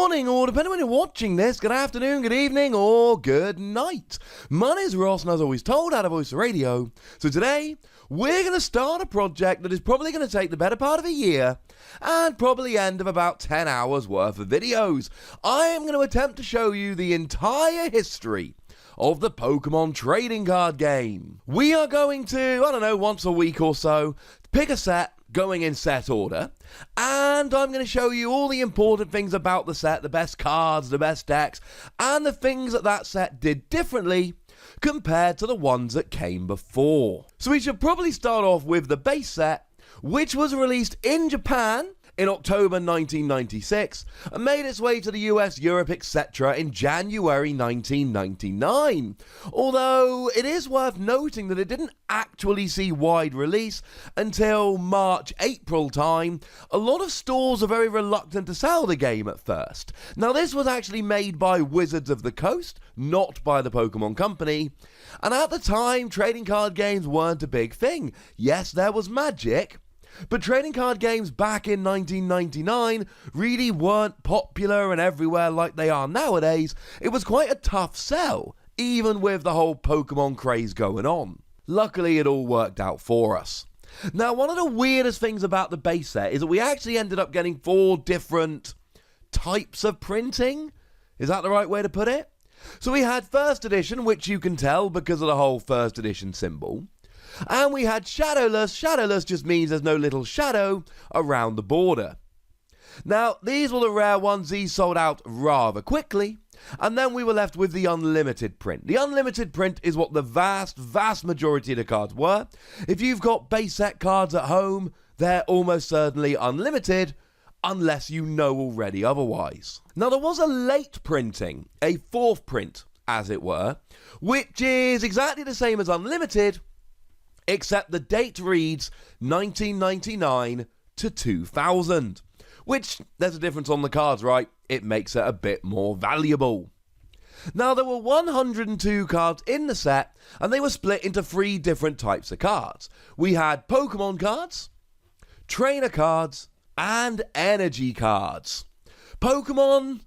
morning, or depending on when you're watching this, good afternoon, good evening, or good night. My name's Ross, and as always told, out of Voice Radio. So today, we're going to start a project that is probably going to take the better part of a year, and probably end of about 10 hours worth of videos. I am going to attempt to show you the entire history of the Pokemon trading card game. We are going to, once a week or so, pick a set, going in set order, and I'm going to show you all the important things about the set, the best cards, the best decks, and the things that set did differently compared to the ones that came before. So we should probably start off with the base set, which was released in Japan in October 1996 and made its way to the US, Europe, etc. in January 1999. Although it is worth noting that it didn't actually see wide release until March, April time. A lot of stores are very reluctant to sell the game at first. Now this was actually made by Wizards of the Coast, not by the Pokemon Company. And at the time, trading card games weren't a big thing. Yes, there was Magic, but trading card games back in 1999 really weren't popular and everywhere like they are nowadays. It was quite a tough sell, even with the whole Pokemon craze going on. Luckily, it all worked out for us. Now, one of the weirdest things about the base set is that we actually ended up getting 4 different types of printing. Is that the right way to put it? So we had first edition, which you can tell because of the whole first edition symbol. And we had shadowless. Shadowless just means there's no little shadow around the border. Now, these were the rare ones. These sold out rather quickly. And then we were left with the unlimited print. The unlimited print is what the vast majority of the cards were. If you've got base set cards at home, they're almost certainly unlimited, unless you know already otherwise. Now, there was a late printing, a 4th print, as it were, which is exactly the same as unlimited, except the date reads 1999 to 2000, which, there's a difference on the cards, right? It makes it a bit more valuable. Now, there were 102 cards in the set, and they were split into 3 different types of cards. We had Pokemon cards, trainer cards, and energy cards. Pokemon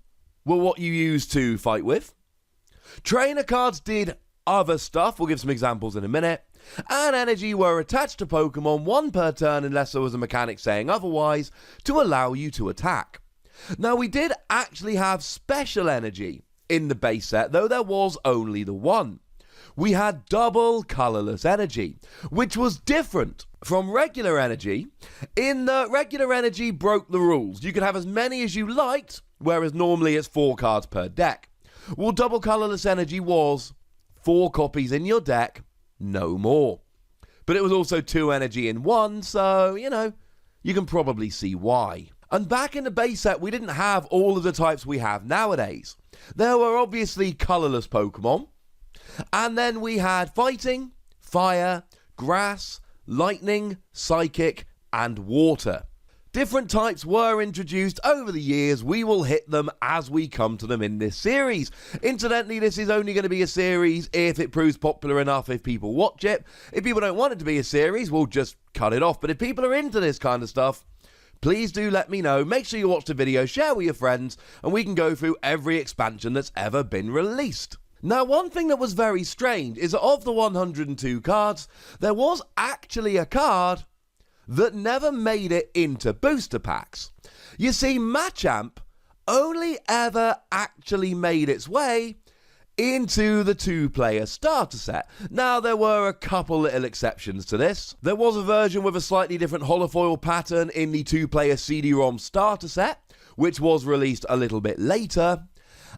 were what you used to fight with. Trainer cards did other stuff. We'll give some examples in a minute. And energy were attached to Pokemon, 1 per turn unless there was a mechanic saying otherwise, to allow you to attack. Now, we did actually have special energy in the base set, though there was only the 1. We had double colourless energy, which was different from regular energy, in that regular energy broke the rules. You could have as many as you liked, whereas normally it's 4 cards per deck. Well, double colourless energy was 4 copies in your deck, no more. But it was also 2 energy in 1, so, you can probably see why. And back in the base set, we didn't have all of the types we have nowadays. There were obviously colourless Pokemon, and then we had fighting, fire, grass, lightning, psychic, and water. Different types were introduced over the years. We will hit them as we come to them in this series. Incidentally, this is only going to be a series if it proves popular enough, if people watch it. If people don't want it to be a series, we'll just cut it off. But if people are into this kind of stuff, please do let me know. Make sure you watch the video, share with your friends, and we can go through every expansion that's ever been released. Now, one thing that was very strange is that of the 102 cards, there was actually a card that never made it into booster packs. You see, Machamp only ever actually made its way into the 2-player starter set. Now, there were a couple little exceptions to this. There was a version with a slightly different holofoil pattern in the 2-player CD-ROM starter set, which was released a little bit later.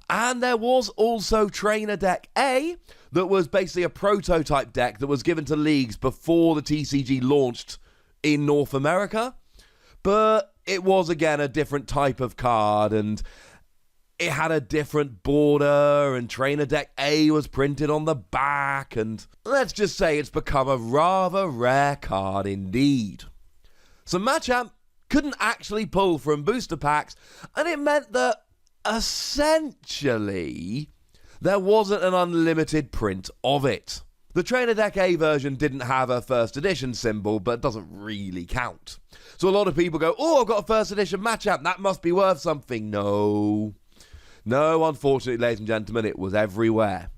And there was also Trainer Deck A, that was basically a prototype deck that was given to leagues before the TCG launched in North America, but it was again a different type of card, and it had a different border, and Trainer Deck A was printed on the back, and let's just say it's become a rather rare card indeed. So Machamp couldn't actually pull from booster packs, and it meant that essentially there wasn't an unlimited print of it. The Trainer Deck A version didn't have a first edition symbol, but it doesn't really count. So a lot of people go, oh, I've got a first edition Machamp, that must be worth something. No. No, unfortunately, ladies and gentlemen, it was everywhere.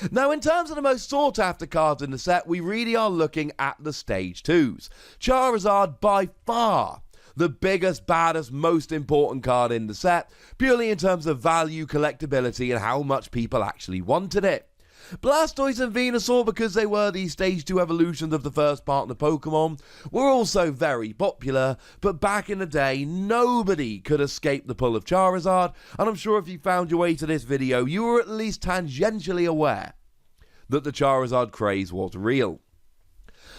Now, in terms of the most sought-after cards in the set, we really are looking at the Stage 2s. Charizard, by far, the biggest, baddest, most important card in the set, purely in terms of value, collectability, and how much people actually wanted it. Blastoise and Venusaur, because they were the Stage 2 evolutions of the first partner Pokemon, were also very popular, but back in the day, nobody could escape the pull of Charizard, and I'm sure if you found your way to this video, you were at least tangentially aware that the Charizard craze was real.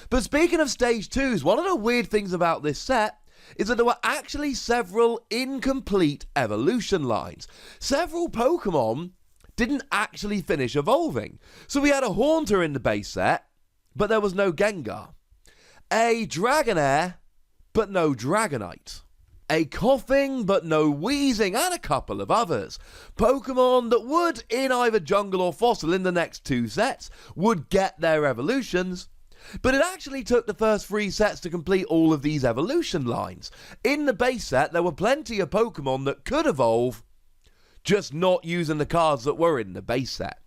But speaking of Stage 2s, one of the weird things about this set is that there were actually several incomplete evolution lines. Several Pokemon didn't actually finish evolving. So we had a Haunter in the base set, but there was no Gengar. A Dragonair, but no Dragonite. A Coughing, but no Wheezing, and a couple of others. Pokemon that would, in either Jungle or Fossil in the next 2 sets, would get their evolutions. But it actually took the first 3 sets to complete all of these evolution lines. In the base set, there were plenty of Pokemon that could evolve, just not using the cards that were in the base set.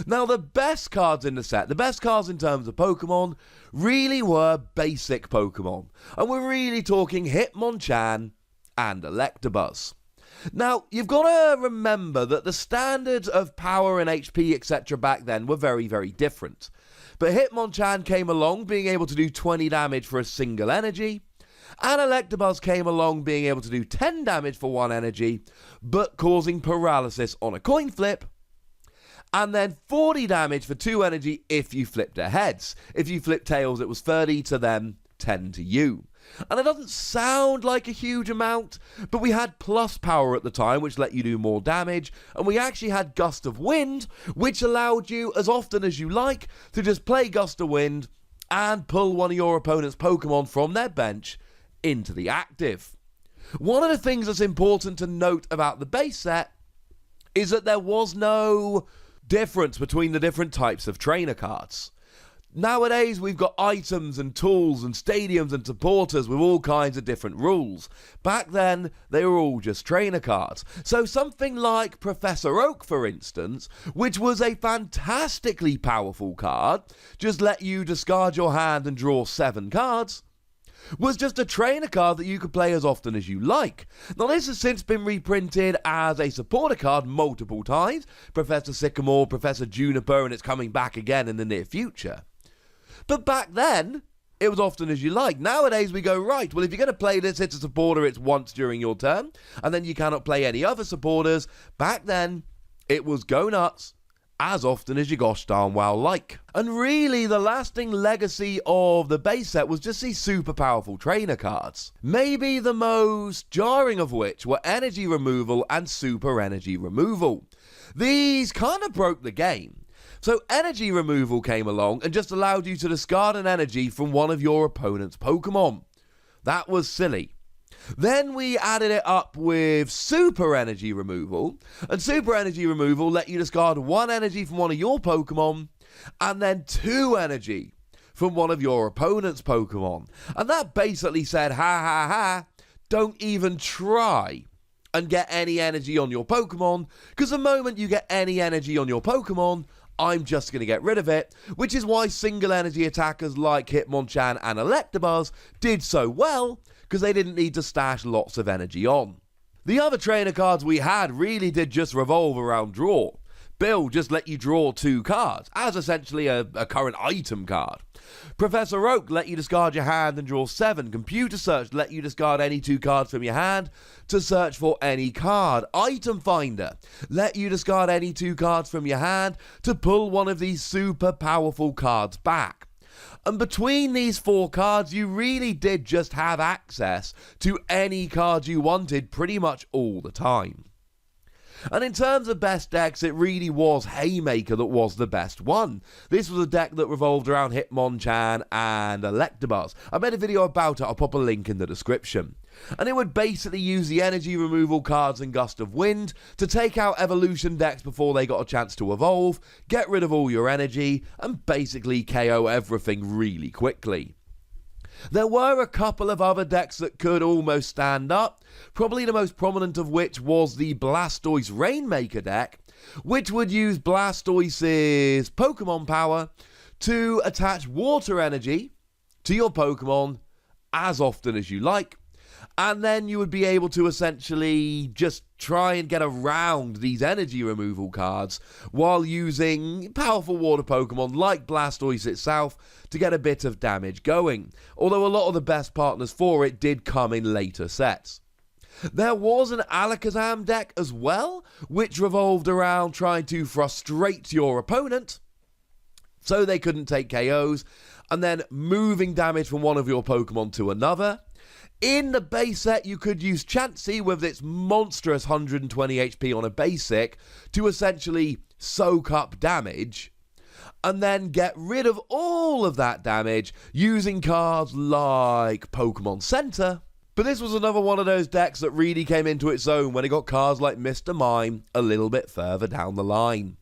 Now, the best cards in the set, the best cards in terms of Pokemon, really were basic Pokemon. And we're really talking Hitmonchan and Electabuzz. Now, you've got to remember that the standards of power and HP, etc. back then were very, very different. But Hitmonchan came along being able to do 20 damage for a single energy, and Electabuzz came along being able to do 10 damage for 1 energy, but causing paralysis on a coin flip, and then 40 damage for 2 energy if you flipped their heads. If you flipped tails, it was 30 to them, 10 to you. And it doesn't sound like a huge amount, but we had plus power at the time, which let you do more damage, and we actually had Gust of Wind, which allowed you, as often as you like, to just play Gust of Wind and pull one of your opponent's Pokemon from their bench into the active. One of the things that's important to note about the base set is that there was no difference between the different types of trainer cards. Nowadays, we've got items and tools and stadiums and supporters with all kinds of different rules. Back then, they were all just trainer cards. So something like Professor Oak, for instance, which was a fantastically powerful card, just let you discard your hand and draw 7 cards, was just a trainer card that you could play as often as you like. Now, this has since been reprinted as a supporter card multiple times. Professor Sycamore, Professor Juniper, and it's coming back again in the near future. But back then, it was often as you like. Nowadays, we go, right, well, if you're going to play this, it's a supporter, it's once during your turn, and then you cannot play any other supporters. Back then, it was go nuts as often as you gosh darn well like. And really, the lasting legacy of the base set was just these super powerful trainer cards. Maybe the most jarring of which were energy removal and super energy removal. These kind of broke the game. So energy removal came along and just allowed you to discard an energy from one of your opponent's Pokemon. That was silly. Then we added it up with super energy removal, and super energy removal let you discard 1 energy from one of your Pokemon, and then 2 energy from one of your opponent's Pokemon. And that basically said, ha ha ha, don't even try and get any energy on your Pokemon, because the moment you get any energy on your Pokemon, I'm just going to get rid of it, which is why single energy attackers like Hitmonchan and Electabuzz did so well, because they didn't need to stash lots of energy on. The other trainer cards we had really did just revolve around draw. Bill just let you draw 2 cards, as essentially a current item card. Professor Oak let you discard your hand and draw 7. Computer Search let you discard any 2 cards from your hand to search for any card. Item Finder let you discard any 2 cards from your hand to pull one of these super powerful cards back. And between these 4 cards, you really did just have access to any card you wanted pretty much all the time. And in terms of best decks, it really was Haymaker that was the best one. This was a deck that revolved around Hitmonchan and Electabuzz. I made a video about it, I'll pop a link in the description. And it would basically use the energy removal cards and Gust of Wind to take out evolution decks before they got a chance to evolve, get rid of all your energy, and basically KO everything really quickly. There were a couple of other decks that could almost stand up, probably the most prominent of which was the Blastoise Rainmaker deck, which would use Blastoise's Pokemon power to attach water energy to your Pokemon as often as you like, and then you would be able to essentially just try and get around these energy removal cards while using powerful water Pokemon like Blastoise itself to get a bit of damage going, although a lot of the best partners for it did come in later sets. There was an Alakazam deck as well, which revolved around trying to frustrate your opponent so they couldn't take KOs, and then moving damage from one of your Pokemon to another. In the base set, you could use Chansey with its monstrous 120 HP on a basic to essentially soak up damage, and then get rid of all of that damage using cards like Pokemon Center. But this was another one of those decks that really came into its own when it got cards like Mr. Mime a little bit further down the line.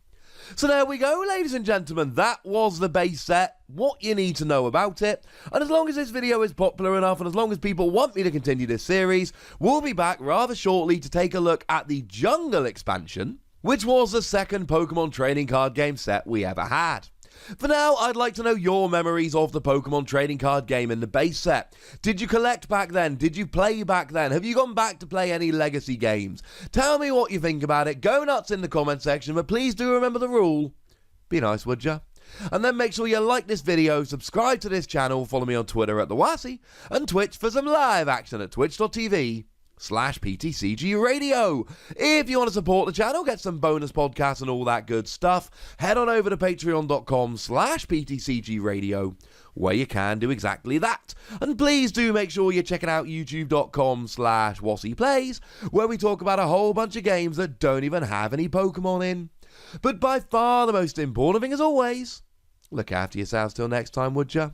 So there we go, ladies and gentlemen, that was the base set, what you need to know about it, and as long as this video is popular enough and as long as people want me to continue this series, we'll be back rather shortly to take a look at the Jungle expansion, which was the second Pokemon trading card game set we ever had. For now, I'd like to know your memories of the Pokemon trading card game in the base set. Did you collect back then? Did you play back then? Have you gone back to play any legacy games? Tell me what you think about it. Go nuts in the comment section, but please do remember the rule. Be nice, would ya? And then make sure you like this video, subscribe to this channel, follow me on Twitter at TheWassy, and Twitch for some live action at twitch.tv/PTCGRadio. If you want to support the channel, get some bonus podcasts and all that good stuff, head on over to patreon.com/PTCGRadio, where you can do exactly that. And please do make sure you're checking out youtube.com/WassyPlays, where we talk about a whole bunch of games that don't even have any Pokemon in. But by far the most important thing, as always, look after yourselves till next time, would ya?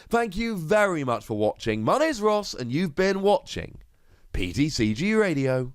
Thank you very much for watching. My name's Ross, and you've been watching PTCG Radio.